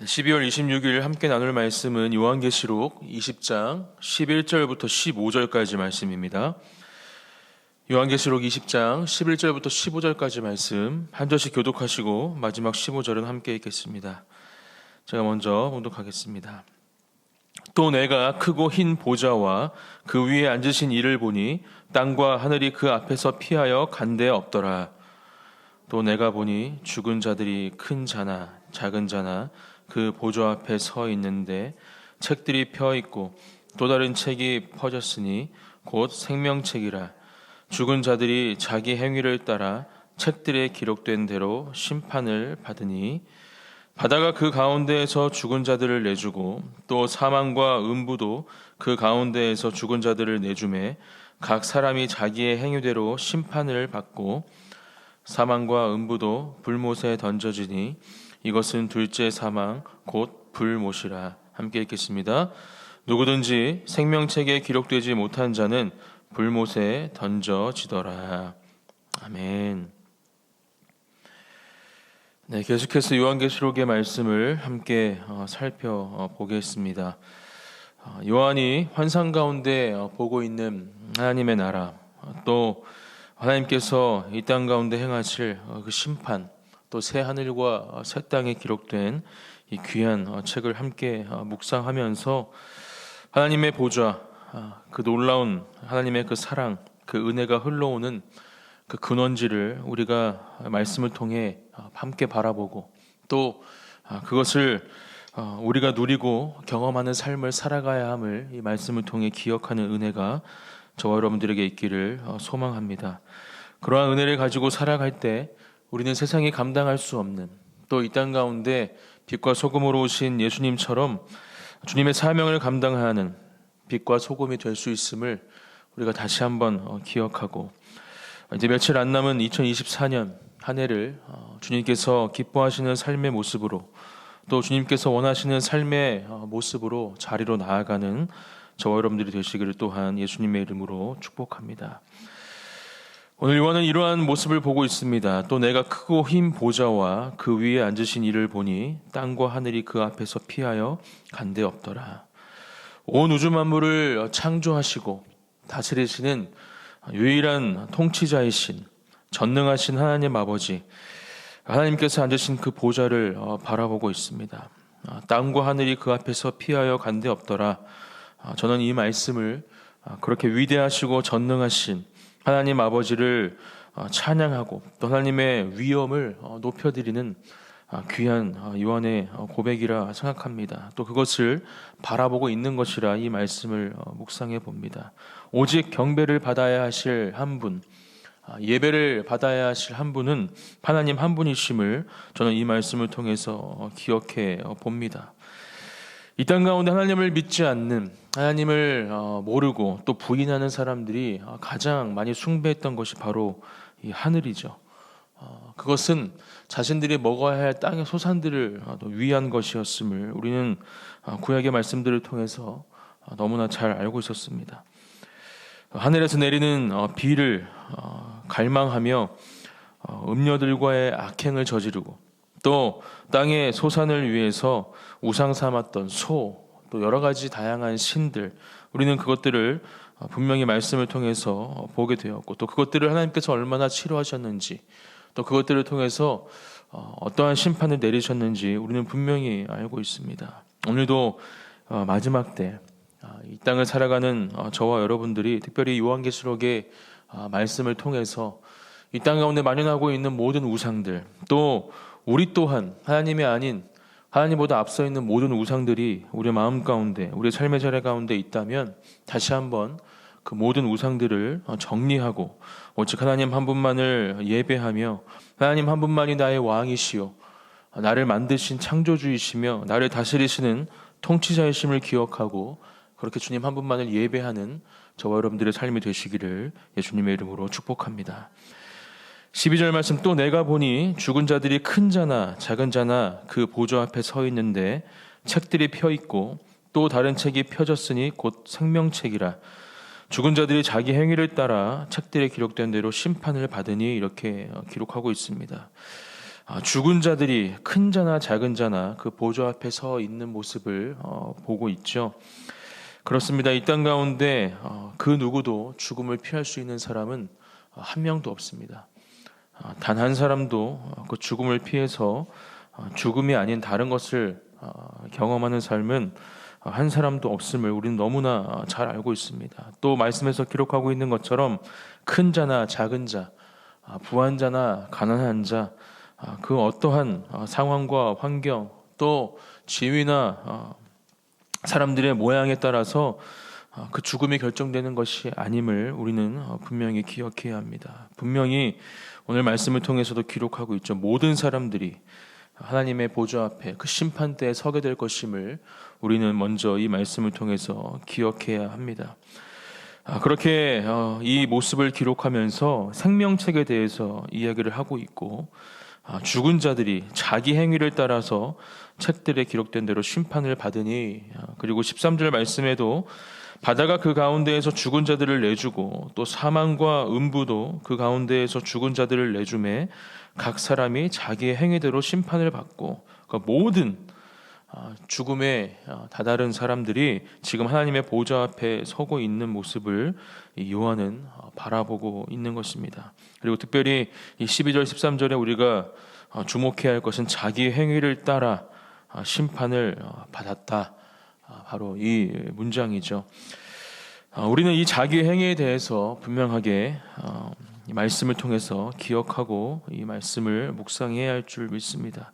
12월 26일 함께 나눌 말씀은 요한계시록 20장 11절부터 15절까지 말씀입니다. 요한계시록 20장 11절부터 15절까지 말씀 한 절씩 교독하시고 마지막 15절은 함께 읽겠습니다. 제가 먼저 봉독하겠습니다. 또 내가 크고 흰 보좌와 그 위에 앉으신 이를 보니 땅과 하늘이 그 앞에서 피하여 간데 없더라. 또 내가 보니 죽은 자들이 큰 자나 작은 자나 그 보좌 앞에 서 있는데 책들이 펴 있고 또 다른 책이 퍼졌으니 곧 생명책이라. 죽은 자들이 자기 행위를 따라 책들에 기록된 대로 심판을 받으니 바다가 그 가운데에서 죽은 자들을 내주고 또 사망과 음부도 그 가운데에서 죽은 자들을 내주매 각 사람이 자기의 행위대로 심판을 받고 사망과 음부도 불못에 던져지니 이것은 둘째 사망 곧 불못이라. 함께 읽겠습니다. 누구든지 생명책에 기록되지 못한 자는 불못에 던져지더라. 아멘. 네, 계속해서 요한계시록의 말씀을 함께 살펴보겠습니다. 요한이 환상 가운데 보고 있는 하나님의 나라, 또 하나님께서 이 땅 가운데 행하실 그 심판, 또 새 하늘과 새 땅에 기록된 이 귀한 책을 함께 묵상하면서 하나님의 보좌, 그 놀라운 하나님의 그 사랑, 그 은혜가 흘러오는 그 근원지를 우리가 말씀을 통해 함께 바라보고 또 그것을 우리가 누리고 경험하는 삶을 살아가야 함을 이 말씀을 통해 기억하는 은혜가 저와 여러분들에게 있기를 소망합니다. 그러한 은혜를 가지고 살아갈 때 우리는 세상이 감당할 수 없는, 또 이 땅 가운데 빛과 소금으로 오신 예수님처럼 주님의 사명을 감당하는 빛과 소금이 될 수 있음을 우리가 다시 한번 기억하고, 이제 며칠 안 남은 2024년 한 해를 주님께서 기뻐하시는 삶의 모습으로, 또 주님께서 원하시는 삶의 모습으로 자리로 나아가는 저와 여러분들이 되시기를 또한 예수님의 이름으로 축복합니다. 오늘 요한은 이러한 모습을 보고 있습니다. 또 내가 크고 흰 보좌와 그 위에 앉으신 이를 보니 땅과 하늘이 그 앞에서 피하여 간데 없더라. 온 우주 만물을 창조하시고 다스리시는 유일한 통치자이신 전능하신 하나님 아버지, 하나님께서 앉으신 그 보좌를 바라보고 있습니다. 땅과 하늘이 그 앞에서 피하여 간데 없더라. 저는 이 말씀을 그렇게 위대하시고 전능하신 하나님 아버지를 찬양하고 또 하나님의 위엄을 높여드리는 귀한 요한의 고백이라 생각합니다. 또 그것을 바라보고 있는 것이라 이 말씀을 묵상해 봅니다. 오직 경배를 받아야 하실 한 분, 예배를 받아야 하실 한 분은 하나님 한 분이심을 저는 이 말씀을 통해서 기억해 봅니다. 이 땅 가운데 하나님을 믿지 않는, 하나님을 모르고 또 부인하는 사람들이 가장 많이 숭배했던 것이 바로 이 하늘이죠. 그것은 자신들이 먹어야 할 땅의 소산들을 위한 것이었음을 우리는 구약의 말씀들을 통해서 너무나 잘 알고 있었습니다. 하늘에서 내리는 비를 갈망하며 음녀들과의 악행을 저지르고, 또 땅의 소산을 위해서 우상 삼았던 소, 또 여러 가지 다양한 신들, 우리는 그것들을 분명히 말씀을 통해서 보게 되었고, 또 그것들을 하나님께서 얼마나 치료하셨는지, 또 그것들을 통해서 어떠한 심판을 내리셨는지 우리는 분명히 알고 있습니다. 오늘도 마지막 때 이 땅을 살아가는 저와 여러분들이 특별히 요한계시록의 말씀을 통해서 이 땅 가운데 만연하고 있는 모든 우상들, 또 우리 또한 하나님이 아닌 하나님보다 앞서 있는 모든 우상들이 우리의 마음 가운데, 우리의 삶의 자리 가운데 있다면 다시 한번 그 모든 우상들을 정리하고 오직 하나님 한 분만을 예배하며 하나님 한 분만이 나의 왕이시요 나를 만드신 창조주이시며 나를 다스리시는 통치자이심을 기억하고 그렇게 주님 한 분만을 예배하는 저와 여러분들의 삶이 되시기를 예수님의 이름으로 축복합니다. 12절 말씀, 또 내가 보니 죽은 자들이 큰 자나 작은 자나 그 보좌 앞에 서 있는데 책들이 펴 있고 또 다른 책이 펴졌으니 곧 생명책이라. 죽은 자들이 자기 행위를 따라 책들에 기록된 대로 심판을 받으니, 이렇게 기록하고 있습니다. 죽은 자들이 큰 자나 작은 자나 그 보좌 앞에 서 있는 모습을 보고 있죠. 그렇습니다. 이 땅 가운데 그 누구도 죽음을 피할 수 있는 사람은 한 명도 없습니다. 단 한 사람도 그 죽음을 피해서 죽음이 아닌 다른 것을 경험하는 삶은 한 사람도 없음을 우리는 너무나 잘 알고 있습니다. 또 말씀에서 기록하고 있는 것처럼 큰 자나 작은 자, 부한 자나 가난한 자, 그 어떠한 상황과 환경 또 지위나 사람들의 모양에 따라서 그 죽음이 결정되는 것이 아님을 우리는 분명히 기억해야 합니다. 분명히 오늘 말씀을 통해서도 기록하고 있죠. 모든 사람들이 하나님의 보좌 앞에 그 심판대에 서게 될 것임을 우리는 먼저 이 말씀을 통해서 기억해야 합니다. 그렇게 이 모습을 기록하면서 생명책에 대해서 이야기를 하고 있고, 죽은 자들이 자기 행위를 따라서 책들에 기록된 대로 심판을 받으니, 그리고 13절 말씀에도 바다가 그 가운데에서 죽은 자들을 내주고 또 사망과 음부도 그 가운데에서 죽은 자들을 내주매 각 사람이 자기의 행위대로 심판을 받고, 그러니까 모든 죽음에 다다른 사람들이 지금 하나님의 보좌 앞에 서고 있는 모습을 이 요한은 바라보고 있는 것입니다. 그리고 특별히 이 12절 13절에 우리가 주목해야 할 것은 자기 행위를 따라 심판을 받았다, 바로 이 문장이죠. 우리는 이 자기 행위에 대해서 분명하게 이 말씀을 통해서 기억하고 이 말씀을 묵상해야 할 줄 믿습니다.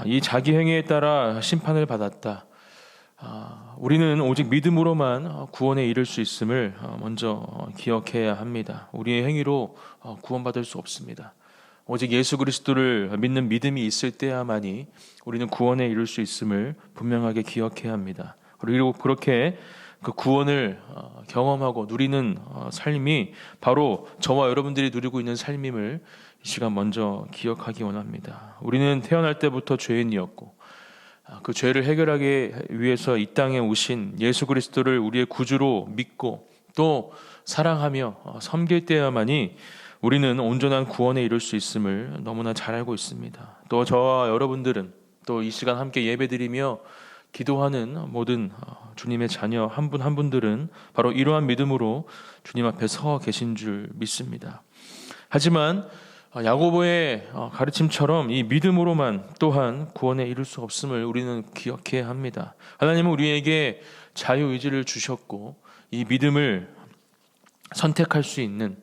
이 자기 행위에 따라 심판을 받았다. 우리는 오직 믿음으로만 구원에 이를 수 있음을 먼저 기억해야 합니다. 우리의 행위로 구원받을 수 없습니다. 오직 예수 그리스도를 믿는 믿음이 있을 때야만이 우리는 구원에 이룰 수 있음을 분명하게 기억해야 합니다. 그리고 그렇게 그 구원을 경험하고 누리는 삶이 바로 저와 여러분들이 누리고 있는 삶임을 이 시간 먼저 기억하기 원합니다. 우리는 태어날 때부터 죄인이었고 그 죄를 해결하기 위해서 이 땅에 오신 예수 그리스도를 우리의 구주로 믿고 또 사랑하며 섬길 때야만이 우리는 온전한 구원에 이룰 수 있음을 너무나 잘 알고 있습니다. 또 저와 여러분들은 또 이 시간 함께 예배드리며 기도하는 모든 주님의 자녀 한 분 한 분들은 바로 이러한 믿음으로 주님 앞에 서 계신 줄 믿습니다. 하지만 야고보의 가르침처럼 이 믿음으로만 또한 구원에 이룰 수 없음을 우리는 기억해야 합니다. 하나님은 우리에게 자유의지를 주셨고 이 믿음을 선택할 수 있는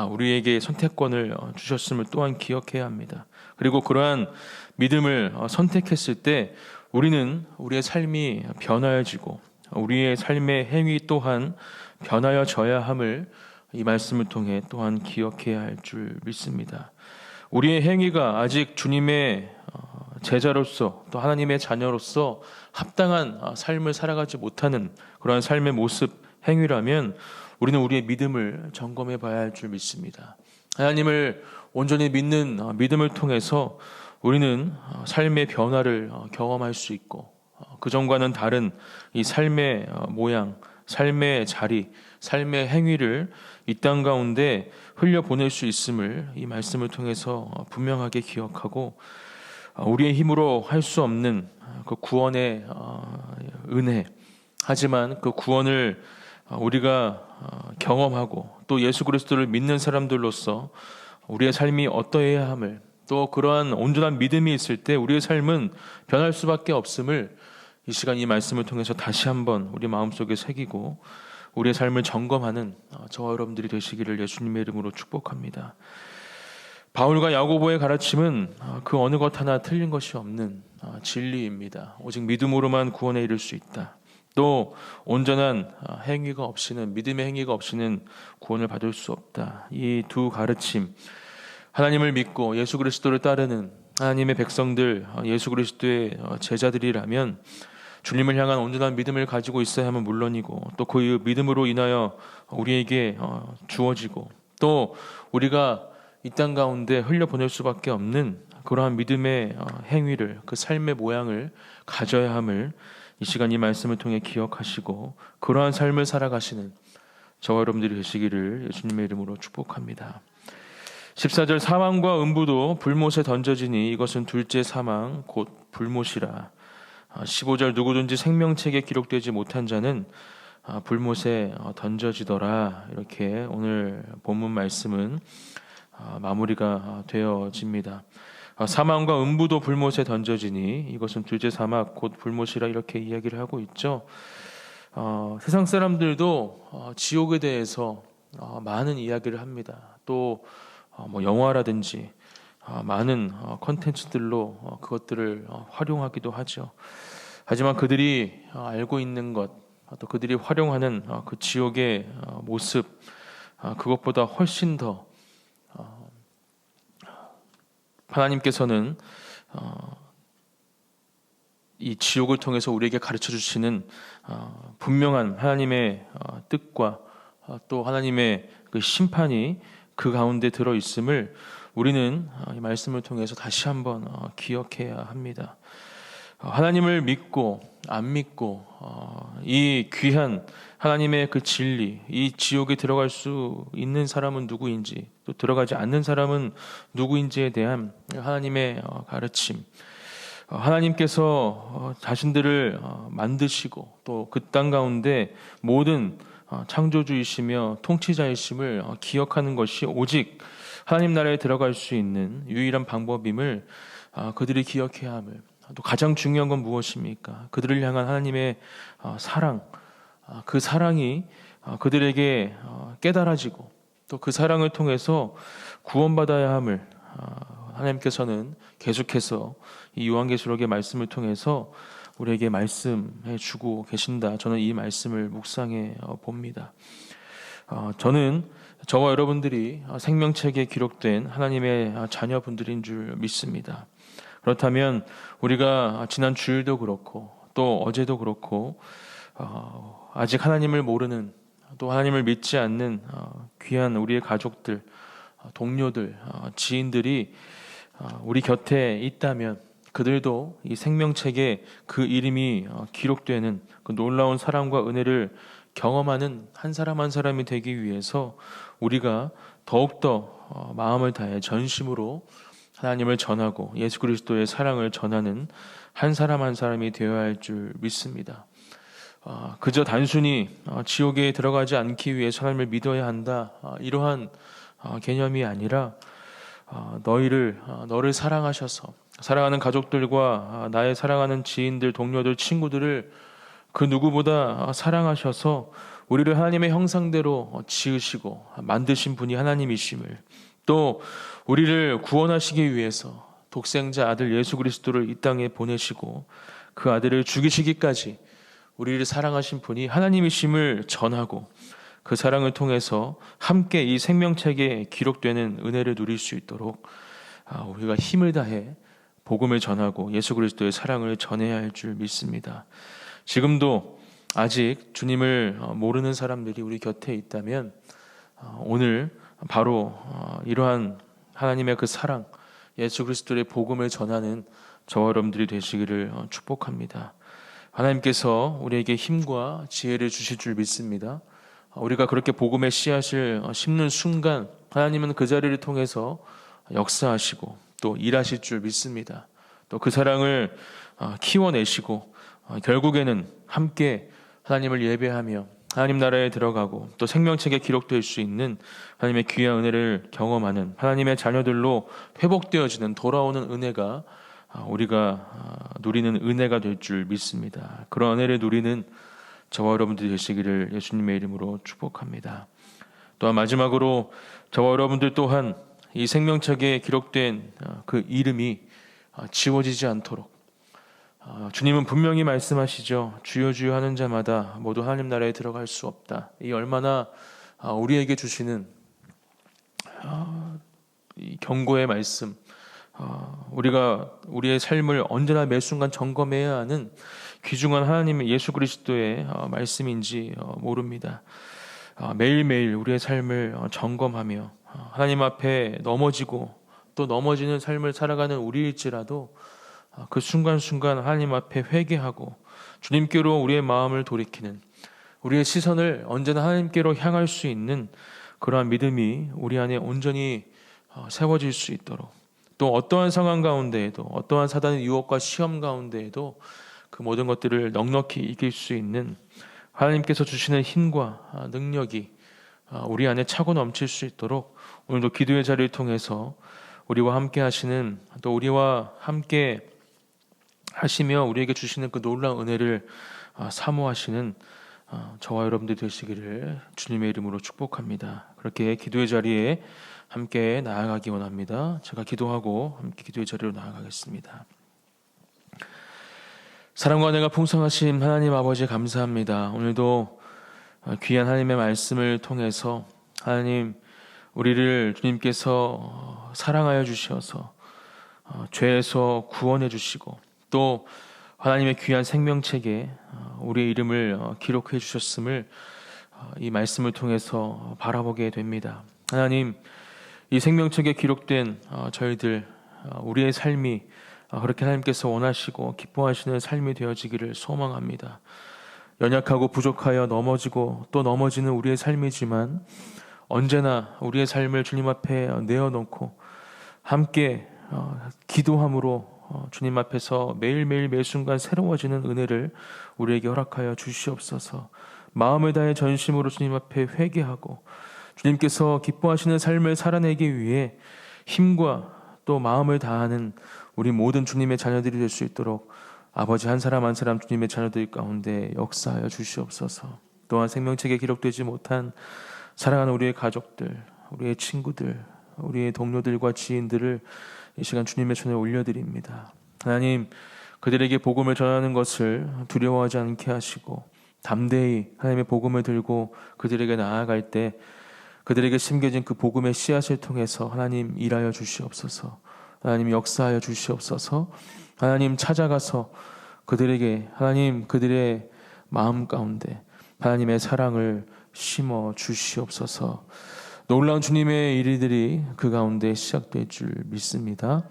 우리에게 선택권을 주셨음을 또한 기억해야 합니다. 그리고 그러한 믿음을 선택했을 때 우리는 우리의 삶이 변화해지고 우리의 삶의 행위 또한 변하여져야 함을 이 말씀을 통해 또한 기억해야 할 줄 믿습니다. 우리의 행위가 아직 주님의 제자로서 또 하나님의 자녀로서 합당한 삶을 살아가지 못하는 그러한 삶의 모습, 행위라면 우리는 우리의 믿음을 점검해 봐야 할 줄 믿습니다. 하나님을 온전히 믿는 믿음을 통해서 우리는 삶의 변화를 경험할 수 있고 그전과는 다른 이 삶의 모양, 삶의 자리, 삶의 행위를 이 땅 가운데 흘려보낼 수 있음을 이 말씀을 통해서 분명하게 기억하고 우리의 힘으로 할 수 없는 그 구원의 은혜, 하지만 그 구원을 우리가 경험하고 또 예수 그리스도를 믿는 사람들로서 우리의 삶이 어떠해야 함을 또 그러한 온전한 믿음이 있을 때 우리의 삶은 변할 수밖에 없음을 이 시간 이 말씀을 통해서 다시 한번 우리 마음속에 새기고 우리의 삶을 점검하는 저와 여러분들이 되시기를 예수님의 이름으로 축복합니다. 바울과 야고보의 가르침은 그 어느 것 하나 틀린 것이 없는 진리입니다. 오직 믿음으로만 구원에 이를 수 있다. 또 온전한 행위가 없이는 믿음의 행위가 없이는 구원을 받을 수 없다. 이 두 가르침, 하나님을 믿고 예수 그리스도를 따르는 하나님의 백성들, 예수 그리스도의 제자들이라면 주님을 향한 온전한 믿음을 가지고 있어야 하면 물론이고 또 그 믿음으로 인하여 우리에게 주어지고 또 우리가 이 땅 가운데 흘려보낼 수밖에 없는 그러한 믿음의 행위를, 그 삶의 모양을 가져야 함을 이 시간 이 말씀을 통해 기억하시고 그러한 삶을 살아가시는 저와 여러분들이 되시기를 예수님의 이름으로 축복합니다. 14절 사망과 음부도 불못에 던져지니 이것은 둘째 사망 곧 불못이라. 15절 누구든지 생명책에 기록되지 못한 자는 불못에 던져지더라. 이렇게 오늘 본문 말씀은 마무리가 되어집니다. 사망과 음부도 불못에 던져지니 이것은 둘째 사망 곧 불못이라 이렇게 이야기를 하고 있죠. 세상 사람들도 지옥에 대해서 많은 이야기를 합니다. 또 뭐 영화라든지 많은 컨텐츠들로 그것들을 활용하기도 하죠. 하지만 그들이 알고 있는 것, 또 그들이 활용하는 그 지옥의 모습, 그것보다 훨씬 더 하나님께서는 이 지옥을 통해서 우리에게 가르쳐 주시는 분명한 하나님의 뜻과 또 하나님의 그 심판이 그 가운데 들어 있음을 우리는 이 말씀을 통해서 다시 한번 기억해야 합니다. 하나님을 믿고 안 믿고 이 귀한 하나님의 그 진리, 이 지옥에 들어갈 수 있는 사람은 누구인지, 또 들어가지 않는 사람은 누구인지에 대한 하나님의 가르침, 하나님께서 자신들을 만드시고 또 그 땅 가운데 모든 창조주이시며 통치자이심을 기억하는 것이 오직 하나님 나라에 들어갈 수 있는 유일한 방법임을 그들이 기억해야 함을. 또 가장 중요한 건 무엇입니까? 그들을 향한 하나님의 사랑, 그 사랑이 그들에게 깨달아지고 또 그 사랑을 통해서 구원받아야 함을 하나님께서는 계속해서 이 요한계시록의 말씀을 통해서 우리에게 말씀해 주고 계신다. 저는 이 말씀을 묵상해 봅니다. 저는 저와 여러분들이 생명책에 기록된 하나님의 자녀분들인 줄 믿습니다. 그렇다면 우리가 지난 주일도 그렇고 또 어제도 그렇고 아직 하나님을 모르는, 또 하나님을 믿지 않는 귀한 우리의 가족들, 동료들, 지인들이 우리 곁에 있다면 그들도 이 생명책에 그 이름이 기록되는 그 놀라운 사랑과 은혜를 경험하는 한 사람 한 사람이 되기 위해서 우리가 더욱더 마음을 다해 전심으로 하나님을 전하고 예수 그리스도의 사랑을 전하는 한 사람 한 사람이 되어야 할 줄 믿습니다. 그저 단순히 지옥에 들어가지 않기 위해서 하나님을 믿어야 한다, 이러한 개념이 아니라 너를 사랑하셔서 사랑하는 가족들과 나의 사랑하는 지인들, 동료들, 친구들을 그 누구보다 사랑하셔서 우리를 하나님의 형상대로 지으시고 만드신 분이 하나님이심을, 또 우리를 구원하시기 위해서 독생자 아들 예수 그리스도를 이 땅에 보내시고 그 아들을 죽이시기까지 우리를 사랑하신 분이 하나님이심을 전하고 그 사랑을 통해서 함께 이 생명책에 기록되는 은혜를 누릴 수 있도록 우리가 힘을 다해 복음을 전하고 예수 그리스도의 사랑을 전해야 할 줄 믿습니다. 지금도 아직 주님을 모르는 사람들이 우리 곁에 있다면 오늘 바로 이러한 하나님의 그 사랑, 예수 그리스도의 복음을 전하는 저와 여러분들이 되시기를 축복합니다. 하나님께서 우리에게 힘과 지혜를 주실 줄 믿습니다. 우리가 그렇게 복음의 씨앗을 심는 순간 하나님은 그 자리를 통해서 역사하시고 또 일하실 줄 믿습니다. 또 그 사랑을 키워내시고 결국에는 함께 하나님을 예배하며 하나님 나라에 들어가고 또 생명책에 기록될 수 있는 하나님의 귀한 은혜를 경험하는 하나님의 자녀들로 회복되어지는 돌아오는 은혜가 우리가 누리는 은혜가 될 줄 믿습니다. 그런 은혜를 누리는 저와 여러분들이 되시기를 예수님의 이름으로 축복합니다. 또한 마지막으로 저와 여러분들 또한 이 생명책에 기록된 그 이름이 지워지지 않도록, 주님은 분명히 말씀하시죠. 주여 주여 하는 자마다 모두 하나님 나라에 들어갈 수 없다. 이 얼마나 우리에게 주시는 이 경고의 말씀, 우리가 우리의 삶을 언제나 매 순간 점검해야 하는 귀중한 하나님의 예수 그리스도의 말씀인지 모릅니다. 매일매일 우리의 삶을 점검하며 하나님 앞에 넘어지고 또 넘어지는 삶을 살아가는 우리일지라도 그 순간순간 하나님 앞에 회개하고 주님께로 우리의 마음을 돌이키는, 우리의 시선을 언제나 하나님께로 향할 수 있는 그러한 믿음이 우리 안에 온전히 세워질 수 있도록, 또 어떠한 상황 가운데에도, 어떠한 사단의 유혹과 시험 가운데에도 그 모든 것들을 넉넉히 이길 수 있는 하나님께서 주시는 힘과 능력이 우리 안에 차고 넘칠 수 있도록 오늘도 기도의 자리를 통해서 우리와 함께 하시는, 또 우리와 함께 하시며 우리에게 주시는 그 놀라운 은혜를 사모하시는 저와 여러분들 되시기를 주님의 이름으로 축복합니다. 그렇게 기도의 자리에 함께 나아가기 원합니다. 제가 기도하고 함께 기도의 자리로 나아가겠습니다. 사랑과 은혜가 풍성하신 하나님 아버지 감사합니다. 오늘도 귀한 하나님의 말씀을 통해서 하나님, 우리를 주님께서 사랑하여 주셔서 죄에서 구원해 주시고, 또 하나님의 귀한 생명책에 우리의 이름을 기록해 주셨음을 이 말씀을 통해서 바라보게 됩니다. 하나님, 이 생명책에 기록된 저희들, 우리의 삶이 그렇게 하나님께서 원하시고 기뻐하시는 삶이 되어지기를 소망합니다. 연약하고 부족하여 넘어지고 또 넘어지는 우리의 삶이지만 언제나 우리의 삶을 주님 앞에 내어놓고 함께 기도함으로 주님 앞에서 매일매일 매순간 새로워지는 은혜를 우리에게 허락하여 주시옵소서. 마음을 다해 전심으로 주님 앞에 회개하고 주님께서 기뻐하시는 삶을 살아내기 위해 힘과 또 마음을 다하는 우리 모든 주님의 자녀들이 될 수 있도록 아버지 한 사람 한 사람 주님의 자녀들 가운데 역사하여 주시옵소서. 또한 생명책에 기록되지 못한 사랑하는 우리의 가족들, 우리의 친구들, 우리의 동료들과 지인들을 이 시간 주님의 손에 올려드립니다. 하나님, 그들에게 복음을 전하는 것을 두려워하지 않게 하시고 담대히 하나님의 복음을 들고 그들에게 나아갈 때 그들에게 심겨진 그 복음의 씨앗을 통해서 하나님 일하여 주시옵소서. 하나님 역사하여 주시옵소서. 하나님 찾아가서 그들에게 하나님 그들의 마음 가운데 하나님의 사랑을 심어 주시옵소서. 놀라운 주님의 일들이 그 가운데 시작될 줄 믿습니다.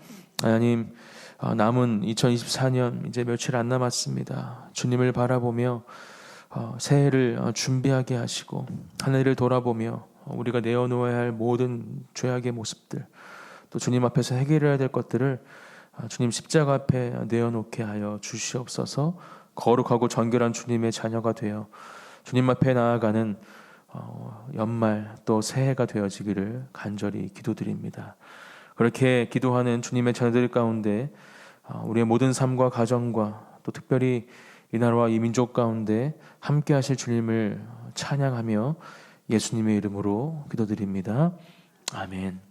하나님, 남은 2024년 이제 며칠 안 남았습니다. 주님을 바라보며 새해를 준비하게 하시고 하늘을 돌아보며 우리가 내어놓아야 할 모든 죄악의 모습들, 또 주님 앞에서 해결해야 될 것들을 주님 십자가 앞에 내어놓게 하여 주시옵소서. 거룩하고 정결한 주님의 자녀가 되어 주님 앞에 나아가는 연말 또 새해가 되어지기를 간절히 기도드립니다. 그렇게 기도하는 주님의 자녀들 가운데 우리의 모든 삶과 가정과 또 특별히 이 나라와 이 민족 가운데 함께 하실 주님을 찬양하며 예수님의 이름으로 기도드립니다. 아멘.